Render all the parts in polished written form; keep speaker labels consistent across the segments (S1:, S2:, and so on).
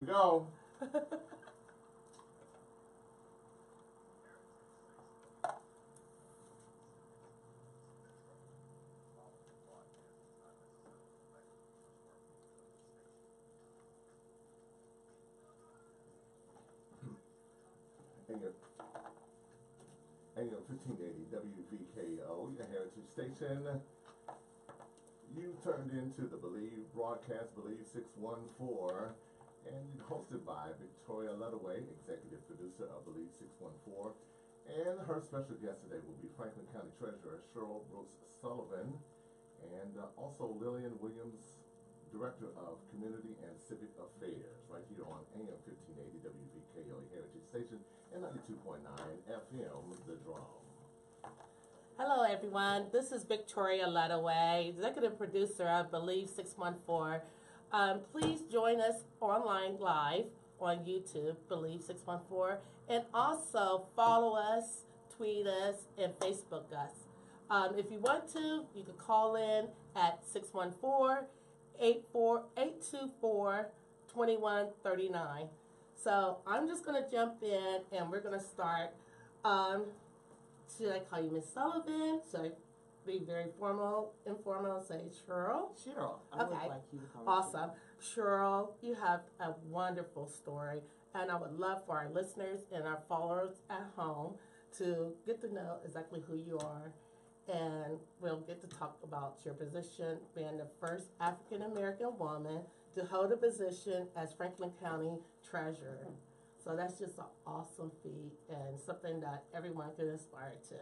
S1: Go. AM 1580 WVKO, your heritage station. You turned into the Believe broadcast, Believe 614, and hosted by Victoria Ludaway, executive producer of Believe 614. And her special guest today will be Franklin County Treasurer Cheryl Brooks Sullivan, and also Lillian Williams, Director of Community and Civic Affairs, right here on AM 1580 WVKO Heritage Station and 92.9 FM, The Drum.
S2: Hello, everyone. This is Victoria Ludaway, executive producer of Believe 614. Please join us online live on YouTube, Believe 614, and also follow us, tweet us, and Facebook us. If you want to, you can call in at 614-824-2139. So I'm just going to jump in, and we're going to start. Should I call you Miss Sullivan? Should I be very formal, informal, say Cheryl?
S3: Cheryl. I
S2: Okay.
S3: would like you to call me
S2: Awesome. Cheryl, you have a wonderful story, and I would love for our listeners and our followers at home to get to know exactly who you are, and we'll get to talk about your position being the first African American woman to hold a position as Franklin County Treasurer. So that's just an awesome feat and something that everyone can aspire to.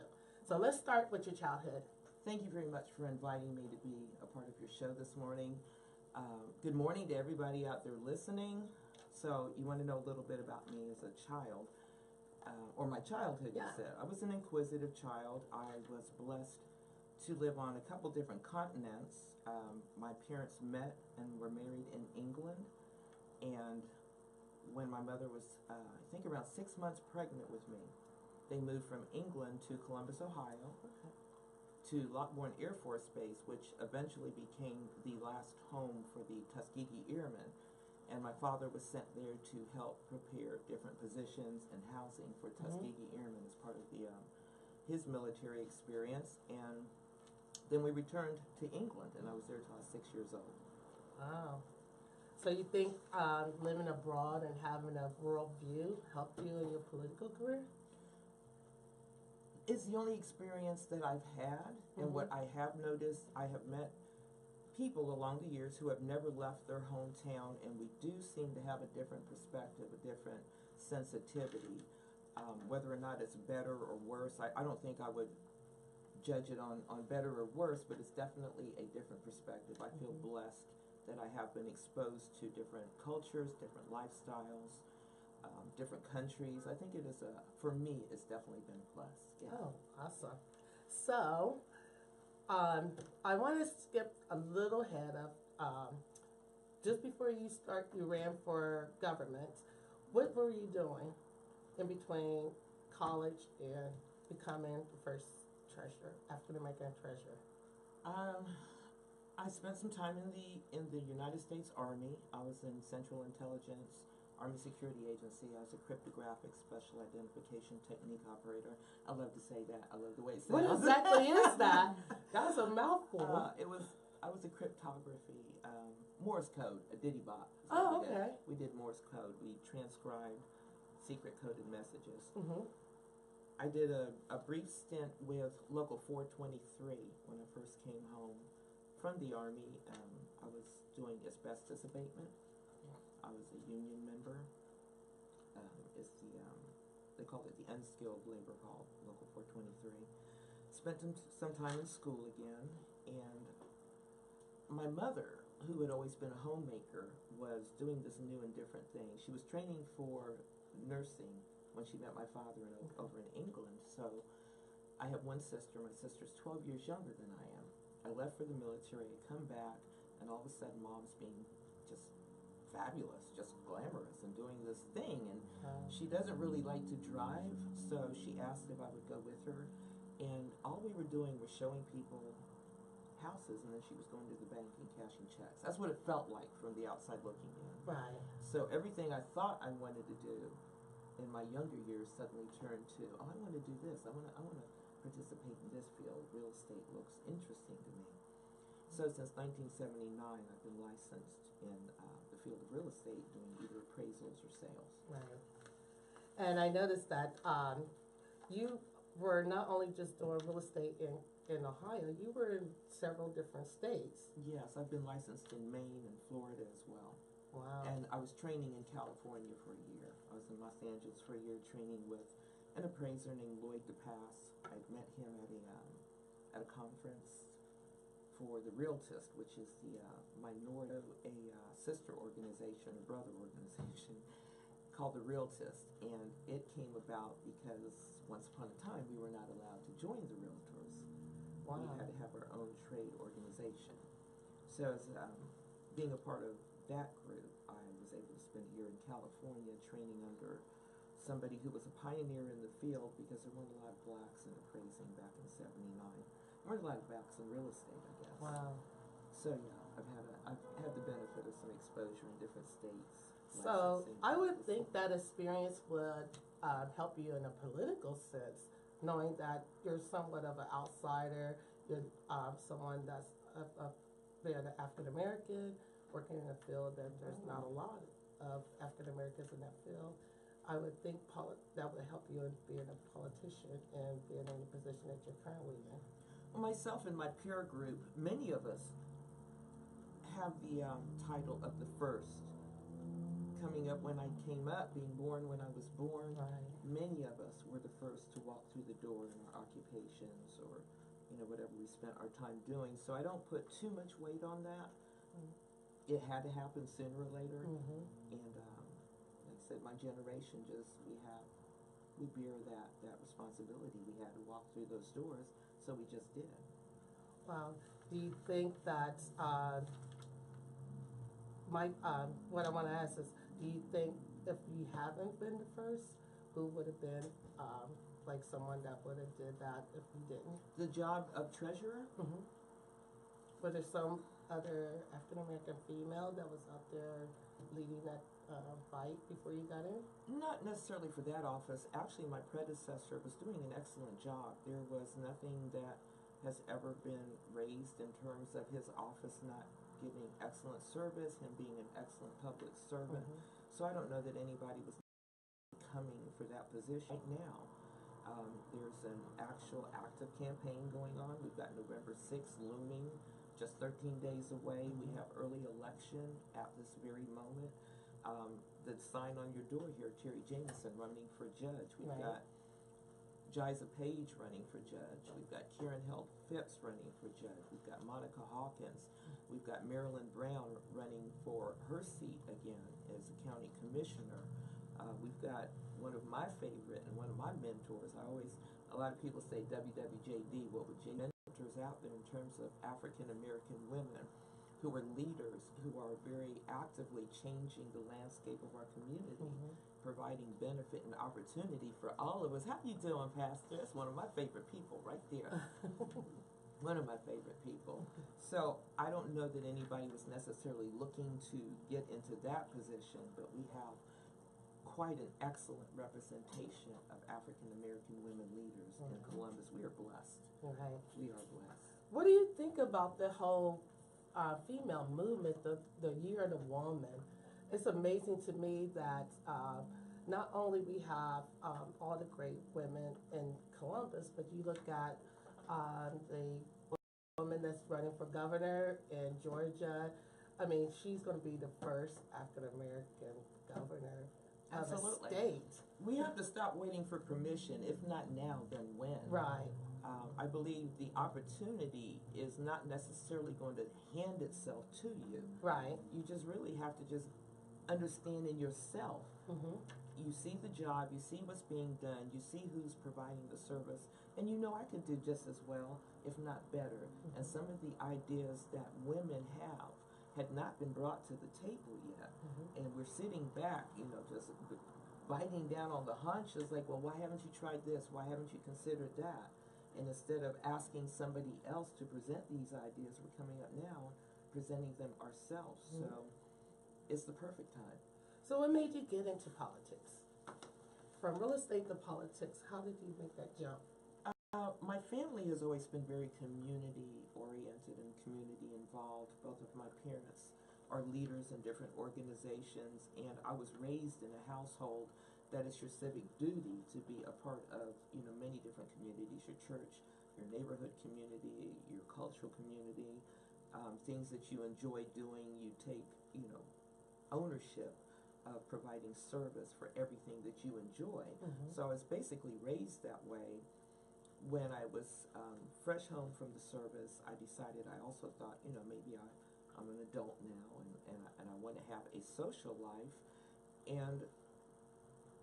S2: So let's start with your childhood.
S3: Thank you very much for inviting me to be a part of your show this morning. Good morning to everybody out there listening. So you want to know a little bit about me as a child, or my childhood,
S2: Yeah.
S3: you said. I was an inquisitive child. I was blessed to live on a couple different continents. My parents met and were married in England, and when my mother was, I think, around 6 months pregnant with me, they moved from England to Columbus, Ohio, to Lockbourne Air Force Base, which eventually became the last home for the Tuskegee Airmen. And my father was sent there to help prepare different positions and housing for Tuskegee Airmen as part of the his military experience. And then we returned to England, and I was there till I was 6 years old.
S2: Wow. So you think living abroad and having a world view helped you in your political career?
S3: It's the only experience that I've had, and what I have noticed, I have met people along the years who have never left their hometown, and we do seem to have a different perspective, a different sensitivity. Whether or not it's better or worse, I don't think I would judge it on better or worse, but it's definitely a different perspective. I feel blessed that I have been exposed to different cultures, different lifestyles, different countries. I think it is for me, it's definitely been blessed. Yeah.
S2: Oh, awesome. So, I want to skip a little ahead of, just before you ran for government. What were you doing in between college and becoming the first treasurer, African American treasurer?
S3: I spent some time in the United States Army. I was in Central Intelligence, Army Security Agency. I was a cryptographic special identification technique operator. I love to say that. I love the way it sounds.
S2: What exactly is that? That's a mouthful.
S3: I was a cryptography, Morse code, a diddy bot.
S2: Oh, okay.
S3: We did Morse code. We transcribed secret coded messages. I did a brief stint with Local 423 when I first came home from the Army. I was doing asbestos abatement. I was a union member. It's they call it the unskilled labor hall, Local 423. Spent some time in school again, and my mother, who had always been a homemaker, was doing this new and different thing. She was training for nursing when she met my father over in England. So I have one sister. My sister's 12 years younger than I am. I left for the military, I come back, and all of a sudden Mom's being just fabulous, just glamorous, and doing this thing. And she doesn't really like to drive, so she asked if I would go with her. And all we were doing was showing people houses, and then she was going to the bank and cashing checks. That's what it felt like from the outside looking in.
S2: Right.
S3: So everything I thought I wanted to do in my younger years suddenly turned to, oh, I want to do this. I want to participate in this field. Real estate looks interesting to me. So since 1979, I've been licensed in the field of real estate, doing either appraisals or sales.
S2: Right. And I noticed that you were not only just doing real estate in Ohio, you were in several different states.
S3: Yes, I've been licensed in Maine and Florida as well.
S2: Wow.
S3: And I was training in California for a year. I was in Los Angeles for a year training with an appraiser named Lloyd DePass. I met him at a conference for the Realtist, which is the sister organization, a brother organization, called the Realtist. And it came about because once upon a time we were not allowed to join the Realtors.
S2: Wow.
S3: We had to have our own trade organization. So as being a part of that group, I was able to spend a year in California training under somebody who was a pioneer in the field, because there weren't a lot of blacks in appraising back in '79. There weren't a lot of blacks in real estate, I guess.
S2: Wow.
S3: So yeah, I've had the benefit of some exposure in different states.
S2: So
S3: licensing,
S2: I would
S3: practicing.
S2: think that experience would help you in a political sense, knowing that you're somewhat of an outsider, you're someone that's being an African American, working in a field that there's not a lot of African Americans in that field. I would think that would help you in being a politician and being in the position that you're currently in.
S3: Well, myself and my peer group, many of us have the title of the first. Coming up when I came up, being born when I was born,
S2: Right.
S3: many of us were the first to walk through the door in our occupations, or whatever we spent our time doing. So I don't put too much weight on that. It had to happen sooner or later.
S2: Mm-hmm.
S3: And like I said, my generation we bear that responsibility. We had to walk through those doors, so we just did.
S2: Wow. Do you think that what I want to ask is, do you think if you haven't been the first, who would have been like someone that would have did that if you didn't?
S3: The job of treasurer?
S2: Mm-hmm. Was there some other African American female that was out there leading that fight before you got in?
S3: Not necessarily for that office. Actually, my predecessor was doing an excellent job. There was nothing that has ever been raised in terms of his office not giving excellent service, him being an excellent public servant.
S2: Mm-hmm.
S3: So I don't know that anybody was coming for that position. Right now, there's an actual active campaign going on. We've got November 6th looming, just 13 days away. We have early election at this very moment. The sign on your door here, Terry Jameson running for judge. We've
S2: Right.
S3: got Jiza Page running for judge. We've got Karen Held Phipps running for judge. We've got Monica Hawkins. We've got Marilyn Brown running for her seat again as a county commissioner. We've got one of my favorite and one of my mentors. A lot of people say WWJD. Well, with mentors out there in terms of African American women who are leaders, who are very actively changing the landscape of our community, providing benefit and opportunity for all of us. How you doing, Pastor? That's one of my favorite people right there. One of my favorite people. So I don't know that anybody was necessarily looking to get into that position, but we have quite an excellent representation of African American women leaders in Columbus. We are blessed.
S2: Right.
S3: We are blessed.
S2: What do you think about the whole female movement, the Year of the Woman? It's amazing to me that not only we have all the great women in Columbus, but you look at the woman that's running for governor in Georgia. I mean, she's going to be the first African American governor of a
S3: Absolutely.
S2: state.
S3: We have to stop waiting for permission. If not now, then when?
S2: Right.
S3: I believe the opportunity is not necessarily going to hand itself to you.
S2: Right.
S3: You just really have to just understand in yourself.
S2: Mm-hmm.
S3: You see the job, you see what's being done, you see who's providing the service, and you know I can do just as well, if not better.
S2: Mm-hmm.
S3: And some of the ideas that women have had not been brought to the table yet.
S2: Mm-hmm.
S3: And we're sitting back, just biting down on the haunches like, well, why haven't you tried this? Why haven't you considered that? And instead of asking somebody else to present these ideas, we're coming up now and presenting them ourselves. So it's the perfect time.
S2: So what made you get into politics? From real estate to politics, how did you make that jump?
S3: My family has always been very community oriented and community involved. Both of my parents are leaders in different organizations, and I was raised in a household that it's your civic duty to be a part of, many different communities, your church, your neighborhood community, your cultural community, things that you enjoy doing. You take, ownership of providing service for everything that you enjoy. So I was basically raised that way. When I was fresh home from the service, I decided, I also thought, maybe I'm an adult now, and I want to have a social life. And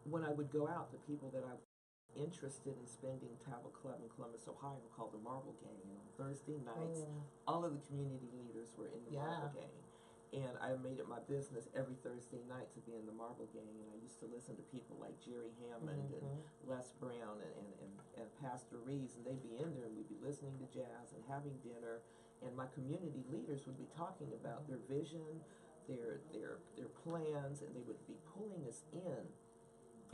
S3: when I would go out, the people that I was interested in spending time at a club in Columbus, Ohio called the Marble Gang. And on Thursday nights, all of the community leaders were in the Marble Gang. And I made it my business every Thursday night to be in the Marble Gang. And I used to listen to people like Jerry Hammond and Les Brown and Pastor Reeves, and they'd be in there, and we'd be listening to jazz and having dinner. And my community leaders would be talking about their vision, their plans, and they would be pulling us in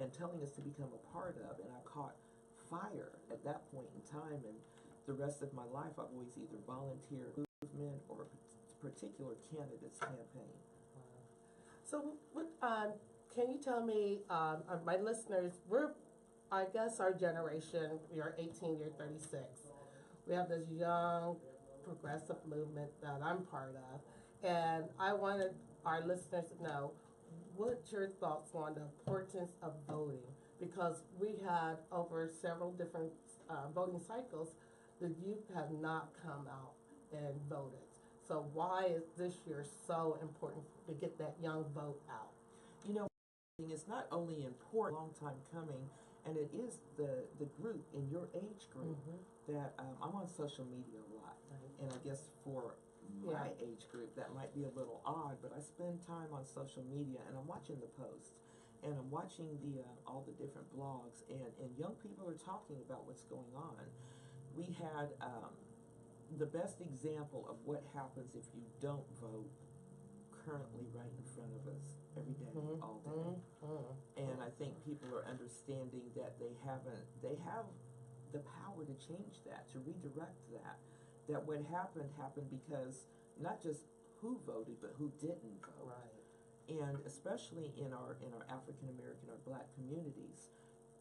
S3: and telling us to become a part of. And I caught fire at that point in time. And the rest of my life, I've always either volunteered movement or particular candidates campaign.
S2: So what, can you tell me, my listeners, I guess our generation, you're 18, you're 36. We have this young progressive movement that I'm part of, and I wanted our listeners to know what your thoughts on the importance of voting, because we had over several different voting cycles, the youth have not come out and voted. So why is this year so important to get that young vote out?
S3: It's not only important, a long time coming, and it is the group in your age group that I'm on social media a lot. And I guess for my age group, that might be a little odd, but I spend time on social media, and I'm watching the posts, and I'm watching all the different blogs, and young people are talking about what's going on. We had the best example of what happens if you don't vote currently right in front of us every day, all day. And I think people are understanding that they have the power to change that, to redirect that what happened because not just who voted, but who didn't vote.
S2: Right.
S3: And especially in our African American or Black communities,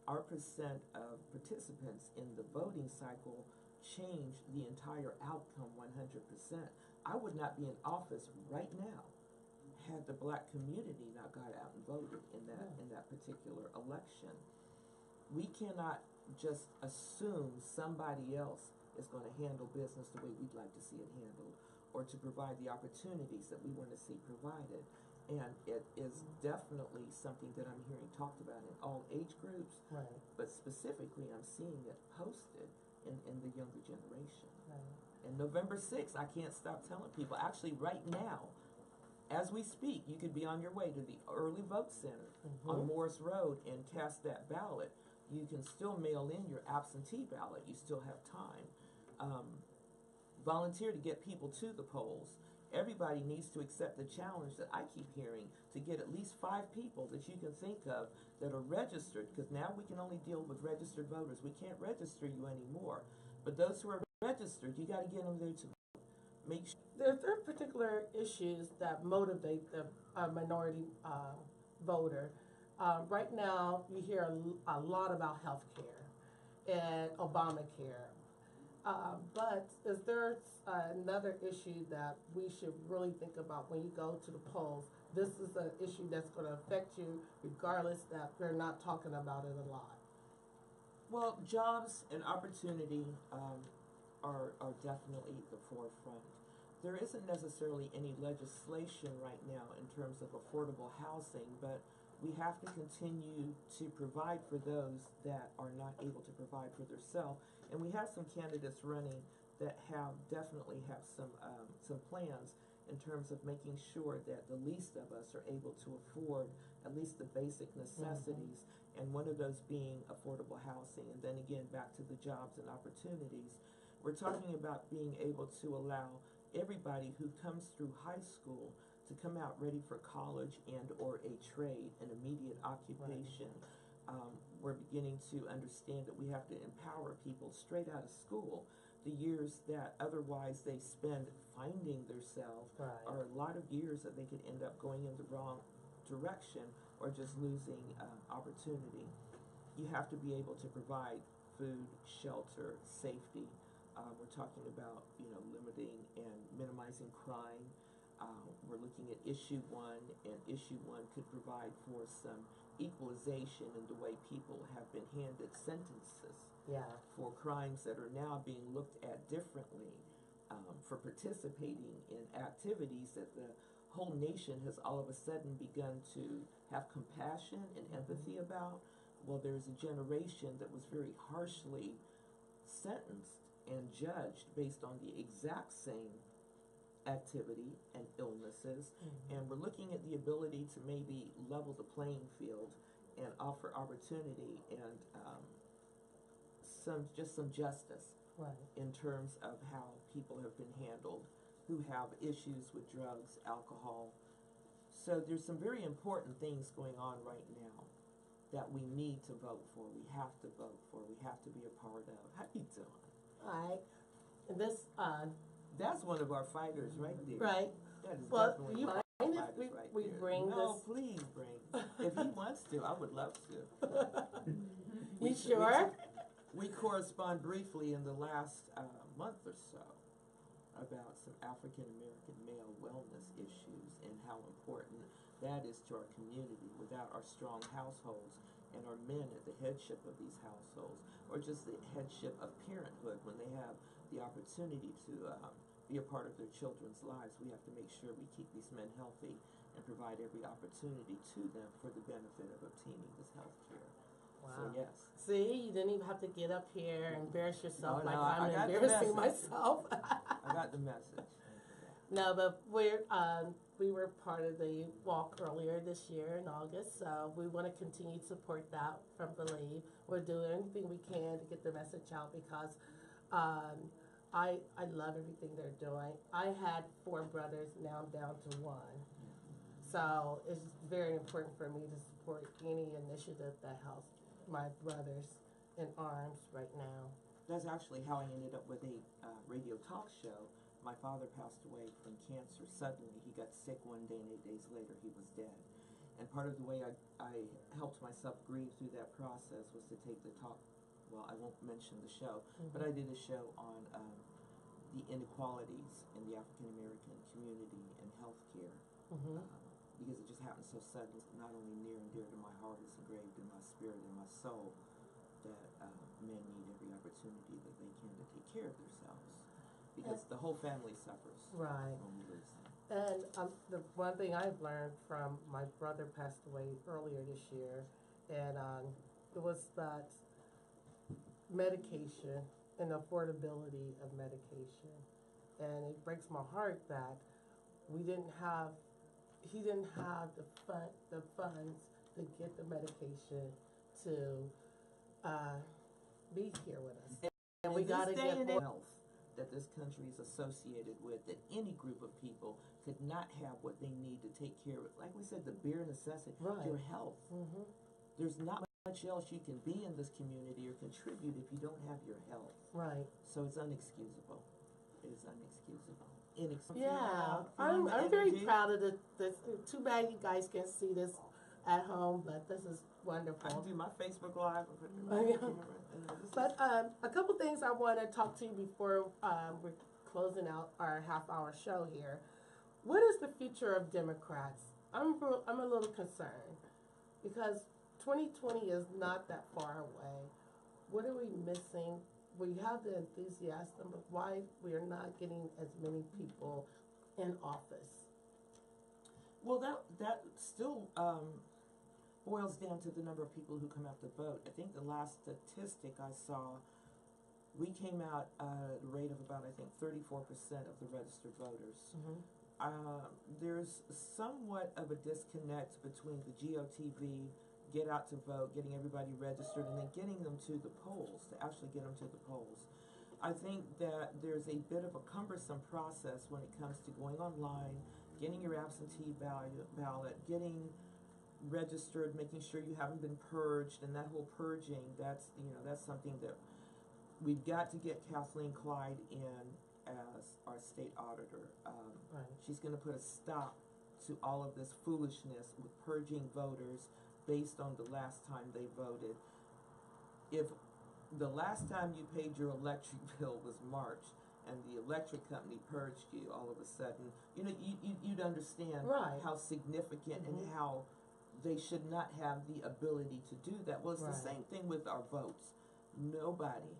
S3: our percent of participants in the voting cycle changed the entire outcome 100%. I would not be in office right now had the Black community not got out and voted in that particular election. We cannot just assume somebody else is going to handle business the way we'd like to see it handled, or to provide the opportunities that we want to see provided. And it is definitely something that I'm hearing talked about in all age groups, but specifically I'm seeing it posted in the younger generation. And November 6th, I can't stop telling people, actually right now, as we speak, you could be on your way to the early vote center on Morris Road and cast that ballot. You can still mail in your absentee ballot. You still have time. Volunteer to get people to the polls. Everybody needs to accept the challenge that I keep hearing to get at least 5 people that you can think of that are registered, because now we can only deal with registered voters. We can't register you anymore. But those who are registered, you got to get them there to make sure.
S2: There are particular issues that motivate the minority voter. Right now, you hear a lot about health care and Obamacare. But is there another issue that we should really think about when you go to the polls? This is an issue that's going to affect you regardless that we're not talking about it a lot.
S3: Well, jobs and opportunity are definitely at the forefront. There isn't necessarily any legislation right now in terms of affordable housing, but we have to continue to provide for those that are not able to provide for themselves. And we have some candidates running that definitely have some plans in terms of making sure that the least of us are able to afford at least the basic necessities, and one of those being affordable housing. And then again, back to the jobs and opportunities, we're talking about being able to allow everybody who comes through high school to come out ready for college and or a trade, an immediate occupation. We're beginning to understand that we have to empower people straight out of school. The years that otherwise they spend finding themselves are a lot of years that they could end up going in the wrong direction or just losing opportunity. You have to be able to provide food, shelter, safety. We're talking about, limiting and minimizing crime. We're looking at issue 1, and issue 1 could provide for some equalization in the way people have been handed sentences for crimes that are now being looked at differently, for participating in activities that the whole nation has all of a sudden begun to have compassion and empathy about. Well, there's a generation that was very harshly sentenced and judged based on the exact same activity and illnesses, and we're looking at the ability to maybe level the playing field and offer opportunity and some justice in terms of how people have been handled who have issues with drugs, alcohol. So there's some very important things going on right now that we need to vote for. We have to vote for. We have to be a part of. How you doing?
S2: All right. And this,
S3: that's one of our fighters right there.
S2: right.
S3: That is
S2: Well,
S3: definitely
S2: you
S3: one of
S2: mind
S3: our
S2: if
S3: fighters right
S2: we
S3: there.
S2: bring
S3: no,
S2: this?
S3: please bring. If he wants to, I would love to.
S2: You sure?
S3: We correspond briefly in the last month or so about some African American male wellness issues and how important that is to our community. Without our strong households and our men at the headship of these households, or just the headship of parenthood when they have the opportunity to be a part of their children's lives, we have to make sure we keep these men healthy and provide every opportunity to them for the benefit of obtaining this health care.
S2: Wow.
S3: So yes.
S2: See, you didn't even have to get up here and embarrass yourself
S3: No,
S2: like
S3: I
S2: I'm
S3: got the
S2: embarrassing
S3: message.
S2: myself.
S3: I got the message.
S2: No, but we were part of the walk earlier this year in August, so we want to continue to support that from Believe. We're doing everything we can to get the message out because I love everything they're doing. I had 4 brothers, now I'm down to 1. So it's very important for me to support any initiative that helps my brothers in arms right now.
S3: That's actually how I ended up with a radio talk show. My father passed away from cancer suddenly. He got sick one day and 8 days later he was dead. And part of the way I helped myself grieve through that process was to take the talk, well, I won't mention the show, but I did a show on the inequalities in the African American community and healthcare. Because it just happened so suddenly, not only near and dear to my heart, it's engraved in my spirit and my soul, that men need every opportunity that they can to take care of themselves. Because the whole family suffers
S2: Right.
S3: when we lose them.
S2: And the one thing I've learned from my brother passed away earlier this year, and it was that medication and affordability of medication. And it breaks my heart that he didn't have the funds to get the medication to be here with us. And we got to get more
S3: health that this country is associated with, that any group of people could not have what they need to take care of. Like we said, the bare necessity, your health. There's not much else you can be in this community or contribute if you don't have your health.
S2: Right.
S3: So it's unexcusable. It is unexcusable.
S2: Yeah, I'm very proud of this. Too bad you guys can't see this at home, but this is wonderful.
S3: I can do my Facebook Live and put it in my camera.
S2: But a couple things I want to talk to you before we're closing out our half-hour show here. What is the future of Democrats? I'm a little concerned because 2020 is not that far away. What are we missing? We have the enthusiasm, but why we are not getting as many people in office?
S3: Well, that still boils down to the number of people who come out to vote. I think the last statistic I saw, we came out at a rate of about, I think, 34% of the registered voters. there's somewhat of a disconnect between the GOTV, get out to vote, getting everybody registered, and then getting them to the polls, to actually get them to the polls. I think that there's a bit of a cumbersome process when it comes to going online, getting your absentee ballot, getting registered, making sure you haven't been purged, and that whole purging, that's something that we've got to get Kathleen Clyde in as our state auditor.
S2: Right.
S3: She's going to put a stop to all of this foolishness with purging voters based on the last time they voted. If the last time you paid your electric bill was March and the electric company purged you all of a sudden, you'd understand
S2: Right.
S3: how significant and how they should not have the ability to do that. Well, it's the same thing with our votes. Nobody,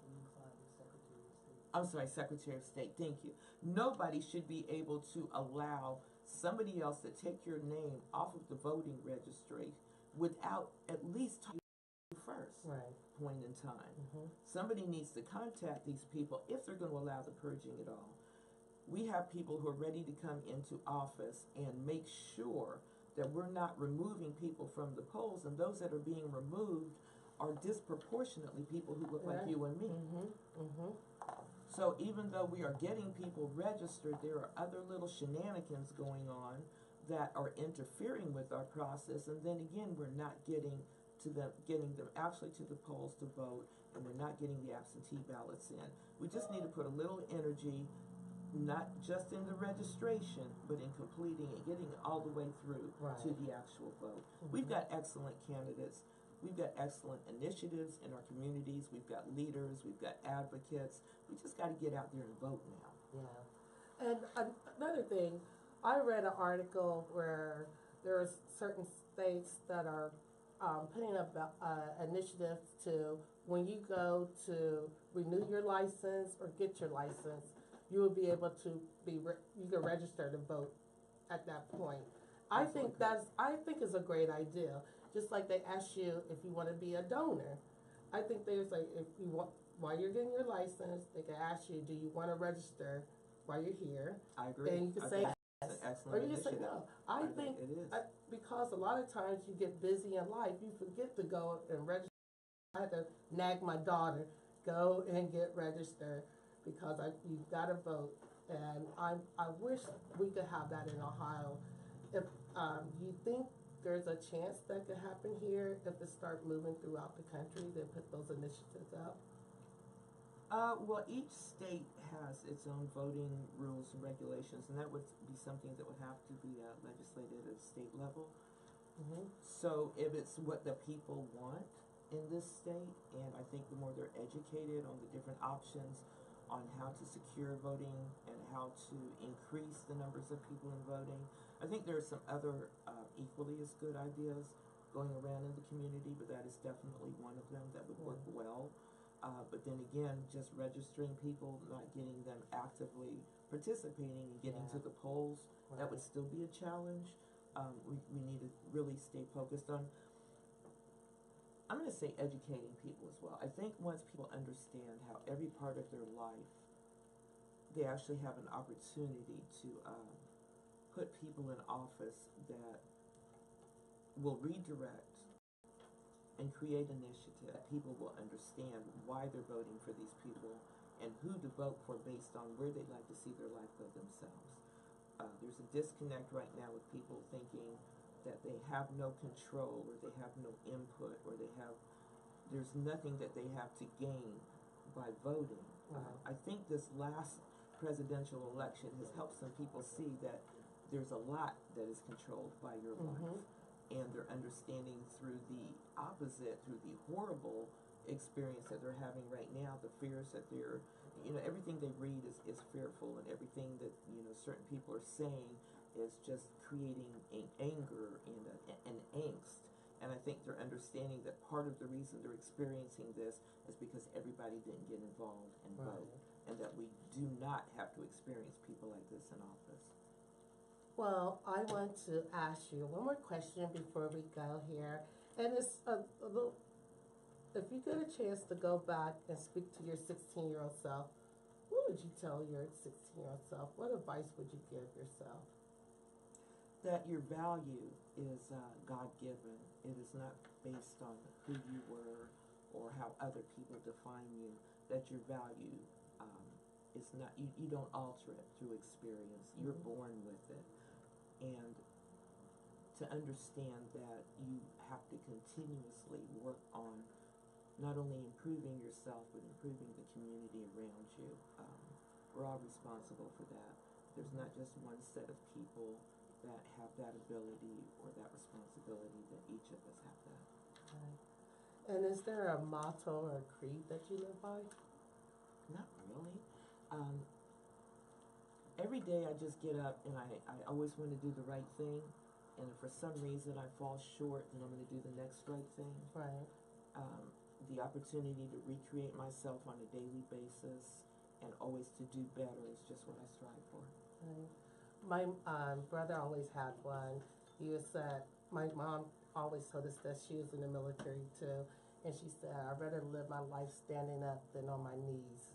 S3: I'm sorry, Secretary of State, thank you. Nobody should be able to allow somebody else to take your name off of the voting registry without at least talking to you first.
S2: Right.
S3: Point in time. Somebody needs to contact these people if they're going to allow the purging at all. We have people who are ready to come into office and make sure that we're not removing people from the polls, and those that are being removed are disproportionately people who look like you and me. So even though we are getting people registered, there are other little shenanigans going on that are interfering with our process, and then again, we're not getting them actually to the polls to vote, and we're not getting the absentee ballots in. We just need to put a little energy, not just in the registration, but in completing it, getting it all the way through to the actual vote. We've got excellent candidates. We've got excellent initiatives in our communities. We've got leaders. We've got advocates. We just got to get out there and vote now.
S2: Yeah. And another thing, I read an article where there are certain states that are putting up initiatives to, when you go to renew your license or get your license, you will be able to you can register to vote at that point. I think is a great idea. Just like they ask you if you want to be a donor. I think there's like, if you want, while you're getting your license, they can ask you, do you want to register while you're here?
S3: I agree.
S2: And you can say yes, or you can say no. I think
S3: it is.
S2: because a lot of times you get busy in life, you forget to go and register. I had to nag my daughter, go and get registered because you've got to vote. And I wish we could have that in Ohio. If you think there's a chance that could happen here if it start moving throughout the country, they put those initiatives up?
S3: Well, each state has its own voting rules and regulations, and that would be something that would have to be legislated at state level. So if it's what the people want in this state, and I think the more they're educated on the different options on how to secure voting and how to increase the numbers of people in voting, I think there are some other equally as good ideas going around in the community, but that is definitely one of them that would work well. But then again, just registering people, not getting them actively participating and getting to the polls, that would still be a challenge. We need to really stay focused on, I'm going to say, educating people as well. I think once people understand how every part of their life, they actually have an opportunity to put people in office that will redirect and create initiative that people will understand why they're voting for these people and who to vote for based on where they'd like to see their life go themselves. There's a disconnect right now with people thinking that they have no control or they have no input or there's nothing that they have to gain by voting. I think this last presidential election has helped some people see that there's a lot that is controlled by your life. And they're understanding through the opposite, through the horrible experience that they're having right now, the fears that they're, everything they read is fearful, and everything that, certain people are saying is just creating anger and angst. And I think they're understanding that part of the reason they're experiencing this is because everybody didn't get involved and vote, and that we do not have to experience people like this in office.
S2: Well, I want to ask you one more question before we go here. And it's a little, if you get a chance to go back and speak to your 16-year-old self, what would you tell your 16-year-old self? What advice would you give yourself?
S3: that your value is God-given. It is not based on who you were or how other people define you. That your value is not, you don't alter it through experience. You're born with it. And to understand that you have to continuously work on not only improving yourself, but improving the community around you. We're all responsible for that. There's not just one set of people that have that ability or that responsibility, that each of us have that.
S2: Right. And is there a motto or creed that you live by?
S3: Not really. Every day I just get up and I always want to do the right thing. And if for some reason I fall short, then I'm going to do the next right thing.
S2: Right.
S3: The opportunity to recreate myself on a daily basis and always to do better is just what I strive for.
S2: Right. My brother always had one. He said, my mom always told us that she was in the military too. And she said, I'd rather live my life standing up than on my knees.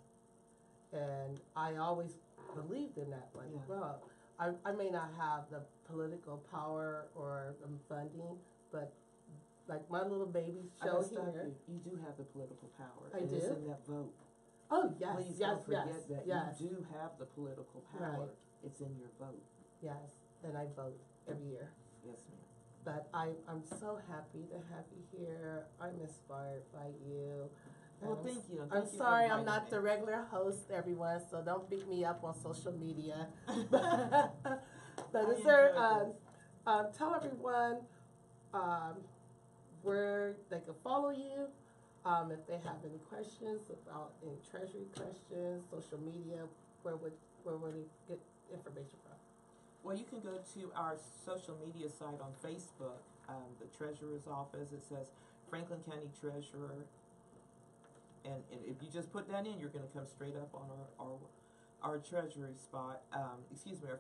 S2: And I always believed in that. Like, well, I may not have the political power or the funding, but like my little baby show here.
S3: You do have the political power.
S2: I do?
S3: It's in that vote.
S2: Oh, yes,
S3: Please
S2: yes,
S3: don't forget
S2: yes,
S3: that.
S2: yes.
S3: You do have the political power.
S2: Right.
S3: It's in your vote.
S2: Yes, and I vote every year.
S3: Yes, ma'am.
S2: But I'm so happy to have you here. I'm inspired by you.
S3: Well, thank you.
S2: I'm sorry I'm not the regular host, everyone, so don't beat me up on social media. But is there, tell everyone where they can follow you, if they have any questions about any treasury questions, social media, where would they get information from?
S3: Well, you can go to our social media site on Facebook, the Treasurer's Office. It says Franklin County Treasurer. And if you just put that in, you're going to come straight up on our treasury spot, our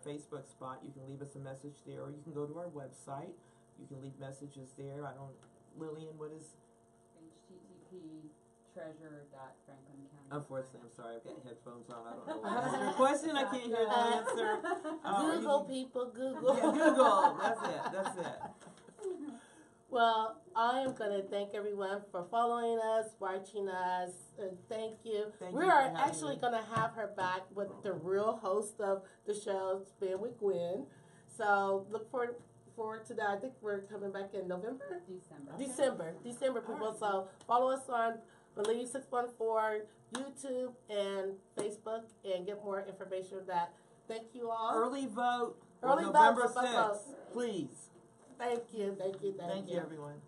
S3: Facebook spot. You can leave us a message there, or you can go to our website. You can leave messages there. Lillian, what is?
S4: http://treasurer.franklincounty.
S3: Unfortunately, I'm sorry, I've got headphones on. I don't know what answer your question. I can't hear the answer.
S2: Google, people, Google.
S3: Yeah, Google. That's it.
S2: Well, I am going to thank everyone for following us, watching us, and thank you. We are actually going to have her back with the real host of the show, Spin with Gwen. So look forward to that. I think we're coming back in November? December, people. Right. So follow us on Believe 614, YouTube, and Facebook, and get more information of that. Thank you all.
S3: Early vote.
S2: Early
S3: November
S2: vote.
S3: 6th, please.
S2: Thank you,
S3: Thank you, everyone.